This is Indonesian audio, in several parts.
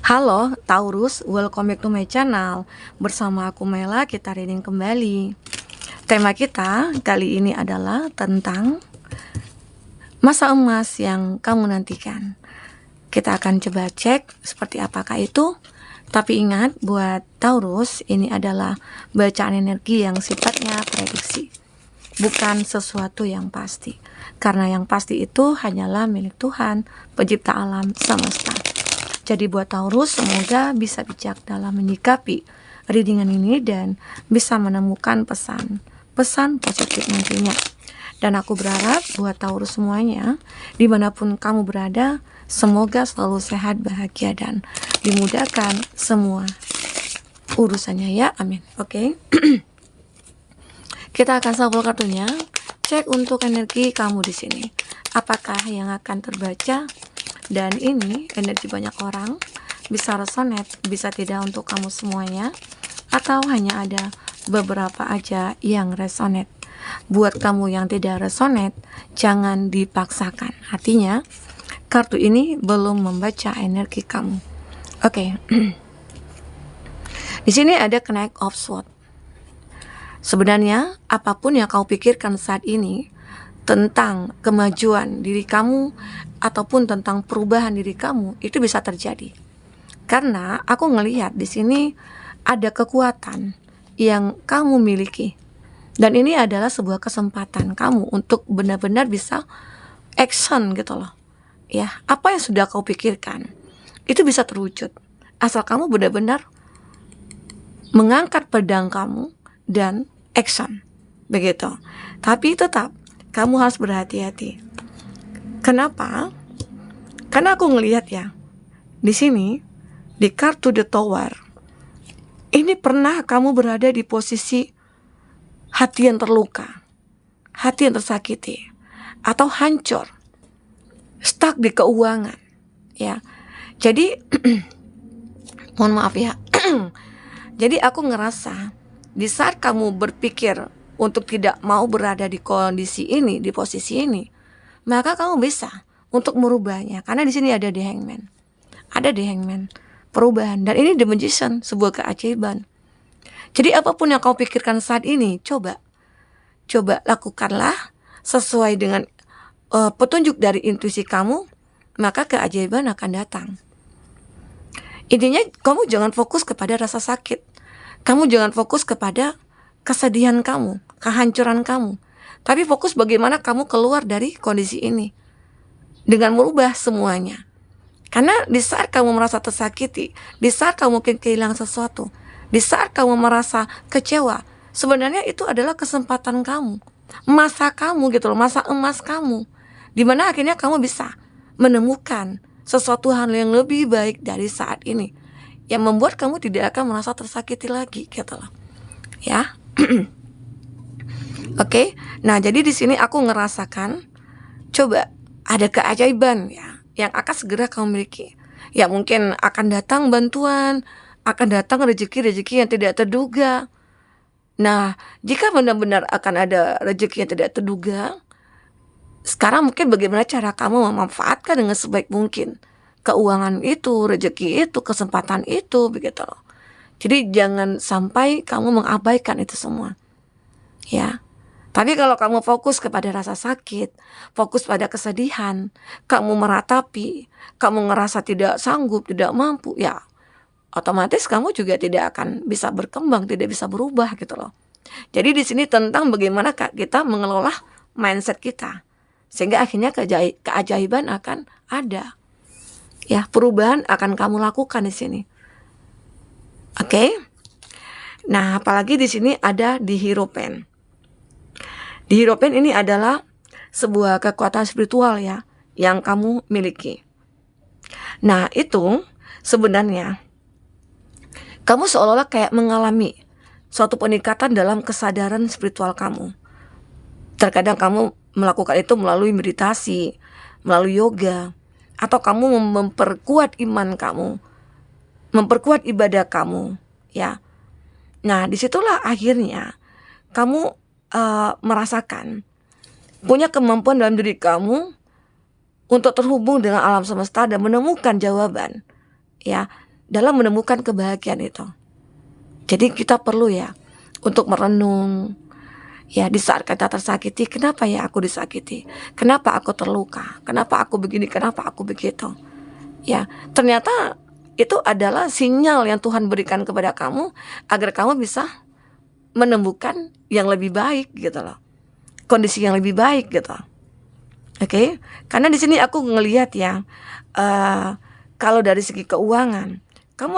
Halo Taurus, welcome back to my channel. Bersama aku Mela, kita reading kembali. Tema kita kali ini adalah tentang masa emas yang kamu nantikan. Kita akan coba cek seperti apakah itu. Tapi ingat, buat Taurus, ini adalah bacaan energi yang sifatnya prediksi, bukan sesuatu yang pasti. Karena yang pasti itu hanyalah milik Tuhan, pencipta alam semesta. Jadi buat Taurus, semoga bisa bijak dalam menyikapi readingan ini dan bisa menemukan pesan positif nantinya. Dan aku berharap buat Taurus semuanya, dimanapun kamu berada, semoga selalu sehat, bahagia, dan dimudahkan semua urusannya ya, amin. Oke. Kita akan shuffle kartunya, cek untuk energi kamu di sini. Apakah yang akan terbaca? Dan ini energi banyak orang, bisa resonate, bisa tidak untuk kamu semuanya, atau hanya ada beberapa aja yang resonate. Buat kamu yang tidak resonate, jangan dipaksakan. Artinya, kartu ini belum membaca energi kamu. Oke. Di sini ada Knight of Swords. Sebenarnya, apapun yang kau pikirkan saat ini tentang kemajuan diri kamu ataupun tentang perubahan diri kamu, itu bisa terjadi. Karena aku ngelihat di sini ada kekuatan yang kamu miliki. Dan ini adalah sebuah kesempatan kamu untuk benar-benar bisa action gitu loh. Ya, apa yang sudah kau pikirkan itu bisa terwujud asal kamu benar-benar mengangkat pedang kamu dan action. Begitu. Tapi tetap kamu harus berhati-hati. Kenapa? Karena aku ngelihat ya, di sini di kartu The Tower, ini pernah kamu berada di posisi hati yang terluka, hati yang tersakiti, atau hancur, stuck di keuangan, ya. Jadi, mohon maaf ya. Jadi aku ngerasa di saat kamu berpikir untuk tidak mau berada di kondisi ini, di posisi ini, maka kamu bisa untuk merubahnya. Karena di sini ada The Hangman. Ada The Hangman, perubahan. Dan ini The Magician, sebuah keajaiban. Jadi apapun yang kau pikirkan saat ini, coba lakukanlah sesuai dengan petunjuk dari intuisi kamu, maka keajaiban akan datang. Intinya kamu jangan fokus kepada rasa sakit. Kamu jangan fokus kepada kesedihan kamu, kehancuran kamu. Tapi fokus bagaimana kamu keluar dari kondisi ini dengan merubah semuanya. Karena di saat kamu merasa tersakiti, di saat kamu mungkin kehilangan sesuatu, di saat kamu merasa kecewa, sebenarnya itu adalah kesempatan kamu, masa kamu gitu loh, masa emas kamu, dimana akhirnya kamu bisa menemukan sesuatu hal yang lebih baik dari saat ini, yang membuat kamu tidak akan merasa tersakiti lagi gitu loh, ya. Oke. Nah, jadi di sini aku ngerasakan coba ada keajaiban ya yang akan segera kamu miliki. Ya mungkin akan datang bantuan, akan datang rezeki-rezeki yang tidak terduga. Nah, jika benar-benar akan ada rezeki yang tidak terduga, sekarang mungkin bagaimana cara kamu memanfaatkan dengan sebaik mungkin keuangan itu, rezeki itu, kesempatan itu, begitu loh. Jadi jangan sampai kamu mengabaikan itu semua. Ya. Tapi kalau kamu fokus kepada rasa sakit, fokus pada kesedihan, kamu meratapi, kamu ngerasa tidak sanggup, tidak mampu, ya otomatis kamu juga tidak akan bisa berkembang, tidak bisa berubah gitu loh. Jadi di sini tentang bagaimana kita mengelola mindset kita, sehingga akhirnya keajaiban akan ada. Ya, perubahan akan kamu lakukan di sini. Oke. Nah, apalagi di sini ada di Hierophant. Di Hierophant ini adalah sebuah kekuatan spiritual ya yang kamu miliki. Nah, itu sebenarnya kamu seolah-olah kayak mengalami suatu peningkatan dalam kesadaran spiritual kamu. Terkadang kamu melakukan itu melalui meditasi, melalui yoga, atau kamu memperkuat iman kamu, memperkuat ibadah kamu, ya. Nah, disitulah akhirnya kamu merasakan punya kemampuan dalam diri kamu untuk terhubung dengan alam semesta dan menemukan jawaban, ya. dalam menemukan kebahagiaan itu. Jadi kita perlu ya untuk merenung. Ya, di saat kita tersakiti, kenapa ya aku disakiti? Kenapa aku terluka? Kenapa aku begini? Kenapa aku begitu? Ya, ternyata itu adalah sinyal yang Tuhan berikan kepada kamu agar kamu bisa menemukan yang lebih baik gitu loh. Kondisi yang lebih baik gitu. Oke? Karena di sini aku ngelihat ya, kalau dari segi keuangan, kamu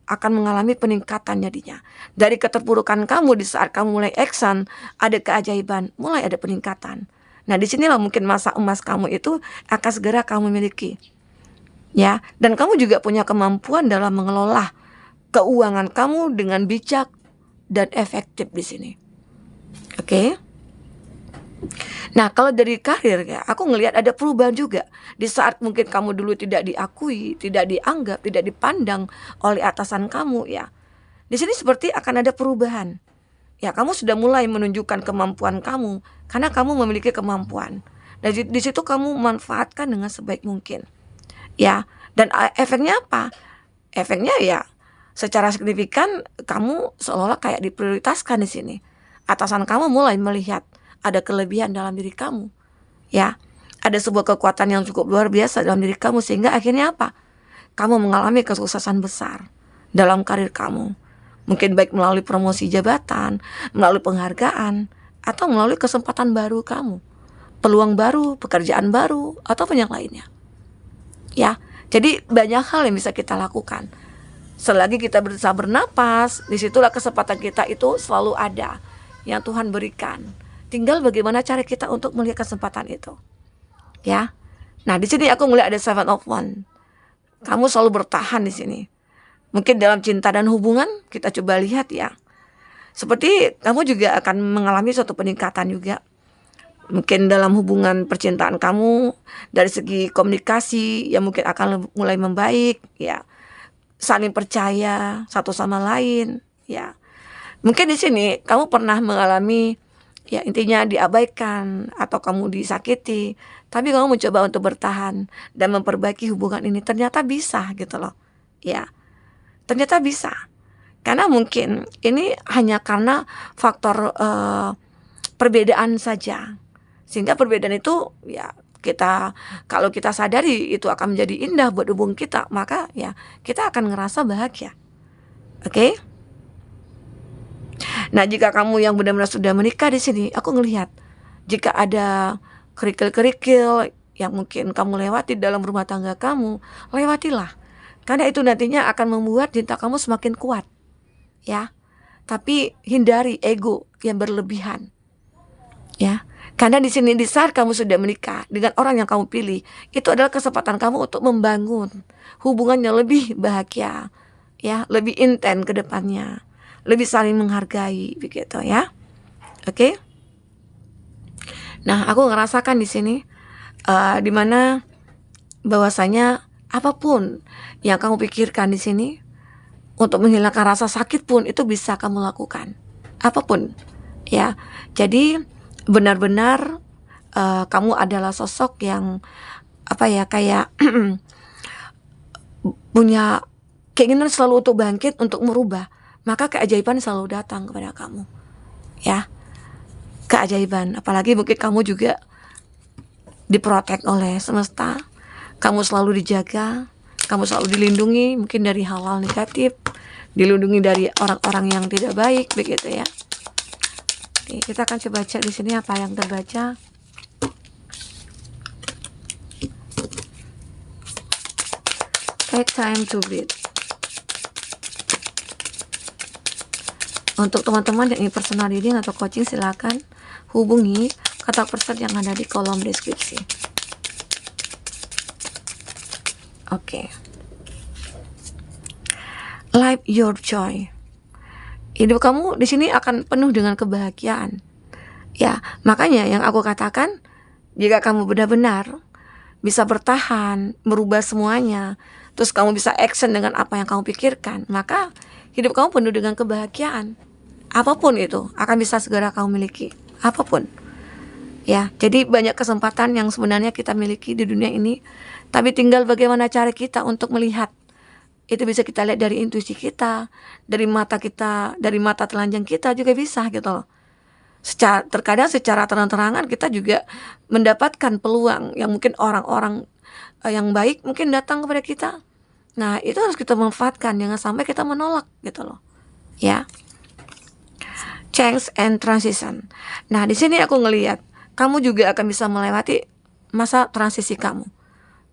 akan mengalami peningkatan jadinya. Dari keterpurukan kamu di saat kamu mulai action, ada keajaiban, mulai ada peningkatan. Nah, disinilah mungkin masa emas kamu itu akan segera kamu miliki. Ya, dan kamu juga punya kemampuan dalam mengelola keuangan kamu dengan bijak dan efektif di sini. Oke? Nah, kalau dari karir ya, aku ngelihat ada perubahan juga. Di saat mungkin kamu dulu tidak diakui, tidak dianggap, tidak dipandang oleh atasan kamu ya. Di sini seperti akan ada perubahan. Ya, kamu sudah mulai menunjukkan kemampuan kamu karena kamu memiliki kemampuan. Dan di situ kamu manfaatkan dengan sebaik mungkin. Ya, dan efeknya apa? Efeknya ya secara signifikan kamu seolah-olah kayak diprioritaskan di sini. Atasan kamu mulai melihat ada kelebihan dalam diri kamu. Ya, ada sebuah kekuatan yang cukup luar biasa dalam diri kamu sehingga akhirnya apa? Kamu mengalami kesuksesan besar dalam karir kamu. Mungkin baik melalui promosi jabatan, melalui penghargaan, atau melalui kesempatan baru kamu. Peluang baru, pekerjaan baru, ataupun yang lainnya. Ya, jadi banyak hal yang bisa kita lakukan. Selagi kita bisa bernapas, disitulah kesempatan kita itu selalu ada yang Tuhan berikan. Tinggal bagaimana cara kita untuk melihat kesempatan itu. Ya, nah di sini aku melihat ada 7 of Wands. Kamu selalu bertahan di sini. Mungkin dalam cinta dan hubungan kita coba lihat ya. Seperti kamu juga akan mengalami suatu peningkatan juga. Mungkin dalam hubungan percintaan kamu dari segi komunikasi yang mungkin akan mulai membaik ya. Saling percaya satu sama lain ya. Mungkin di sini kamu pernah mengalami ya intinya diabaikan atau kamu disakiti, tapi kamu mencoba untuk bertahan dan memperbaiki hubungan ini. Ternyata bisa gitu loh. Ya. Ternyata bisa. Karena mungkin ini hanya karena faktor perbedaan saja. Sehingga perbedaan itu ya kalau kita sadari itu akan menjadi indah buat hubungan kita, maka ya kita akan ngerasa bahagia. Oke? Nah, jika kamu yang benar-benar sudah menikah di sini, aku ngelihat jika ada kerikil-kerikil yang mungkin kamu lewati dalam rumah tangga kamu, lewatilah. Karena itu nantinya akan membuat cinta kamu semakin kuat. Ya. Tapi hindari ego yang berlebihan. Ya. Karena di sini di saat kamu sudah menikah dengan orang yang kamu pilih, itu adalah kesempatan kamu untuk membangun hubungan yang lebih bahagia, ya, lebih intens ke depannya, lebih saling menghargai begitu ya. Oke? Nah, aku ngerasakan di sini di mana bahwasanya apapun yang kamu pikirkan di sini untuk menghilangkan rasa sakit pun itu bisa kamu lakukan. Apapun, ya. Jadi benar-benar kamu adalah sosok yang kayak punya keinginan selalu untuk bangkit, untuk merubah, maka keajaiban selalu datang kepada kamu. Ya, keajaiban. Apalagi mungkin kamu juga diprotek oleh semesta, kamu selalu dijaga, kamu selalu dilindungi, mungkin dari hal-hal negatif, dilindungi dari orang-orang yang tidak baik, begitu ya. Oke, kita akan coba cek di sini apa yang terbaca. Take time to breathe. Untuk teman-teman yang ingin personal reading atau coaching, silakan hubungi kontak person yang ada di kolom deskripsi. Oke. Live your joy. Hidup kamu di sini akan penuh dengan kebahagiaan. Ya, makanya yang aku katakan, jika kamu benar-benar bisa bertahan, merubah semuanya, terus kamu bisa action dengan apa yang kamu pikirkan, maka hidup kamu penuh dengan kebahagiaan. Apapun itu akan bisa segera kamu miliki. Apapun. Ya, jadi banyak kesempatan yang sebenarnya kita miliki di dunia ini, tapi tinggal bagaimana cara kita untuk melihat Itu bisa kita lihat dari intuisi kita, dari mata kita, dari mata telanjang kita juga bisa gitu loh. Terkadang secara terang-terangan kita juga mendapatkan peluang yang mungkin orang-orang yang baik mungkin datang kepada kita. Nah, itu harus kita manfaatkan, jangan sampai kita menolak gitu loh. Ya. Change and transition. Nah, di sini aku ngelihat kamu juga akan bisa melewati masa transisi kamu.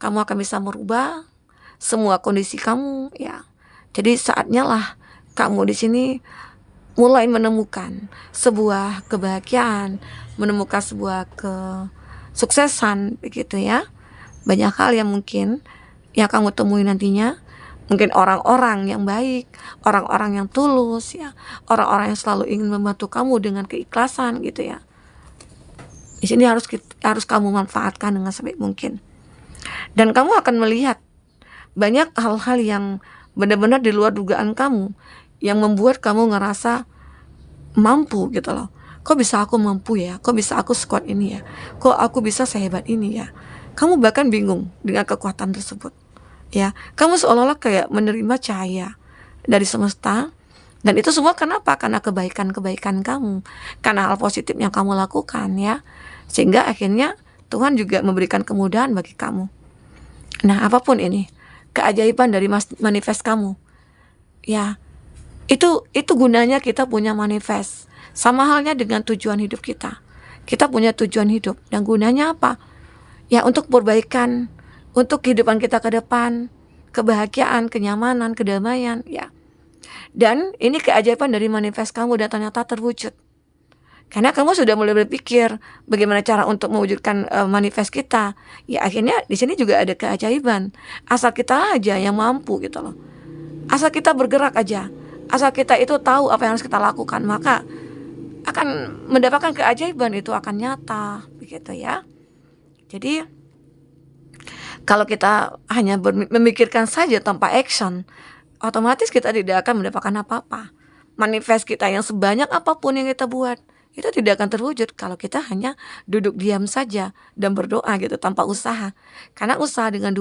Kamu akan bisa merubah semua kondisi kamu, ya. Jadi saatnya lah kamu di sini mulai menemukan sebuah kebahagiaan, menemukan sebuah kesuksesan, begitu ya. Banyak hal yang mungkin yang kamu temui nantinya, mungkin orang-orang yang baik, orang-orang yang tulus, ya, orang-orang yang selalu ingin membantu kamu dengan keikhlasan, gitu ya. Di sini harus kamu manfaatkan dengan sebaik mungkin. Dan kamu akan melihat banyak hal-hal yang benar-benar di luar dugaan kamu, yang membuat kamu ngerasa mampu gitu loh. Kok bisa aku mampu ya? Kok bisa aku sekuat ini ya? Kok aku bisa sehebat ini ya? Kamu bahkan bingung dengan kekuatan tersebut. Ya, kamu seolah-olah kayak menerima cahaya dari semesta. Dan itu semua kenapa? Karena kebaikan-kebaikan kamu, karena hal positif yang kamu lakukan, ya. Sehingga akhirnya Tuhan juga memberikan kemudahan bagi kamu. Nah, apapun ini, keajaiban dari manifest kamu, ya, itu gunanya kita punya manifest. Sama halnya dengan tujuan hidup kita. Kita punya tujuan hidup, dan gunanya apa? Ya, untuk perbaikan, untuk kehidupan kita ke depan, kebahagiaan, kenyamanan, kedamaian, ya. Dan ini keajaiban dari manifest kamu dan ternyata terwujud. Karena kamu sudah mulai berpikir bagaimana cara untuk mewujudkan manifest kita. Ya, akhirnya di sini juga ada keajaiban. Asal kita aja yang mampu gitu loh. Asal kita bergerak aja. Asal kita itu tahu apa yang harus kita lakukan, maka akan mendapatkan keajaiban, itu akan nyata, begitu ya. Jadi kalau kita hanya memikirkan saja tanpa action, otomatis kita tidak akan mendapatkan apa-apa. Manifest kita yang sebanyak apapun yang kita buat, itu tidak akan terwujud kalau kita hanya duduk diam saja dan berdoa gitu tanpa usaha. Karena usaha dengan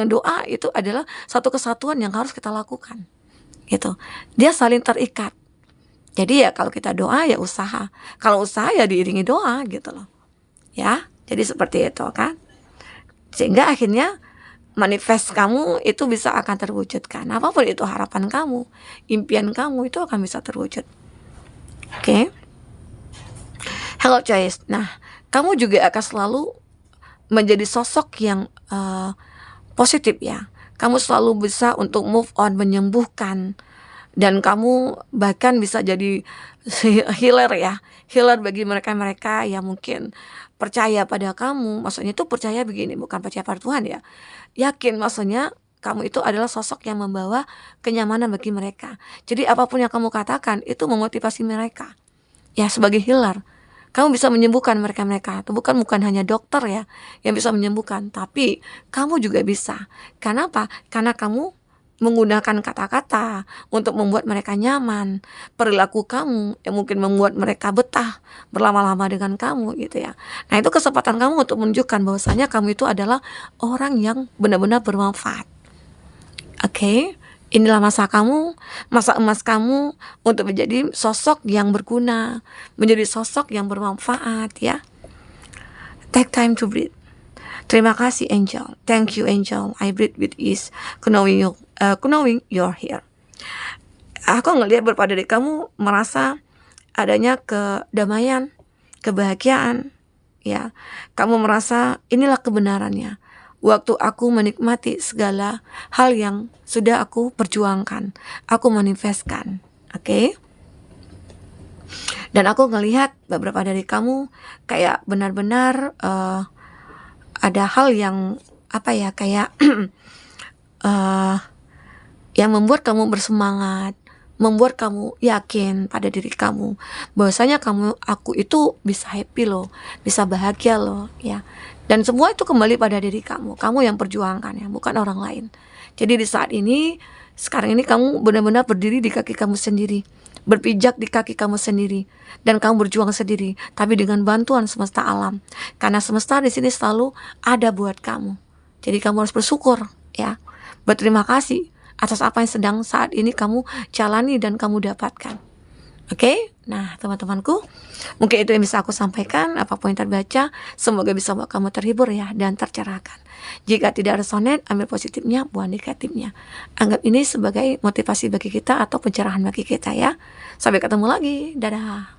doa itu adalah satu kesatuan yang harus kita lakukan. Gitu. Dia saling terikat. Jadi ya kalau kita doa ya usaha. Kalau usaha ya diiringi doa gitu loh. Ya, jadi seperti itu kan. Sehingga akhirnya manifest kamu itu bisa akan terwujudkan. Apapun itu harapan kamu, impian kamu itu akan bisa terwujud. Oke. Hello Choice. Nah, kamu juga akan selalu menjadi sosok yang positif ya. Kamu selalu bisa untuk move on, menyembuhkan. Dan kamu bahkan bisa jadi healer ya. Healer bagi mereka-mereka yang mungkin percaya pada kamu. Maksudnya itu percaya begini, bukan percaya pada Tuhan ya. Yakin, maksudnya kamu itu adalah sosok yang membawa kenyamanan bagi mereka. Jadi apapun yang kamu katakan itu memotivasi mereka. Ya, sebagai healer, kamu bisa menyembuhkan mereka-mereka. Itu bukan hanya dokter ya yang bisa menyembuhkan, tapi kamu juga bisa. Kenapa? Karena kamu menggunakan kata-kata untuk membuat mereka nyaman, perilaku kamu yang mungkin membuat mereka betah berlama-lama dengan kamu gitu ya. Nah, itu kesempatan kamu untuk menunjukkan bahwasanya kamu itu adalah orang yang benar-benar bermanfaat. Oke, inilah masa kamu, masa emas kamu untuk menjadi sosok yang berguna, menjadi sosok yang bermanfaat ya. Take time to breathe. Terima kasih Angel. Thank you Angel. I breathe with ease, knowing you're here. Aku ngelihat beberapa dari kamu merasa adanya kedamaian, kebahagiaan, ya. Kamu merasa inilah kebenarannya. Waktu aku menikmati segala hal yang sudah aku perjuangkan, aku manifestkan, oke? Dan aku ngelihat beberapa dari kamu kayak benar-benar ada hal yang apa ya, kayak yang membuat kamu bersemangat, membuat kamu yakin pada diri kamu bahwasanya aku itu bisa happy loh, bisa bahagia loh ya. Dan semua itu kembali pada diri kamu yang perjuangkan ya, bukan orang lain. Jadi di saat ini, sekarang ini kamu benar-benar berdiri di kaki kamu sendiri, berpijak di kaki kamu sendiri, dan kamu berjuang sendiri, tapi dengan bantuan semesta alam. Karena semesta di sini selalu ada buat kamu. Jadi kamu harus bersyukur ya, berterima kasih atas apa yang sedang saat ini kamu jalani dan kamu dapatkan. Oke, nah teman-temanku, mungkin itu yang bisa aku sampaikan. Apapun yang terbaca, semoga bisa buat kamu terhibur ya dan tercerahkan. Jika tidak resonate, ambil positifnya, buang negatifnya. Anggap ini sebagai motivasi bagi kita atau pencerahan bagi kita ya. Sampai ketemu lagi, dadah.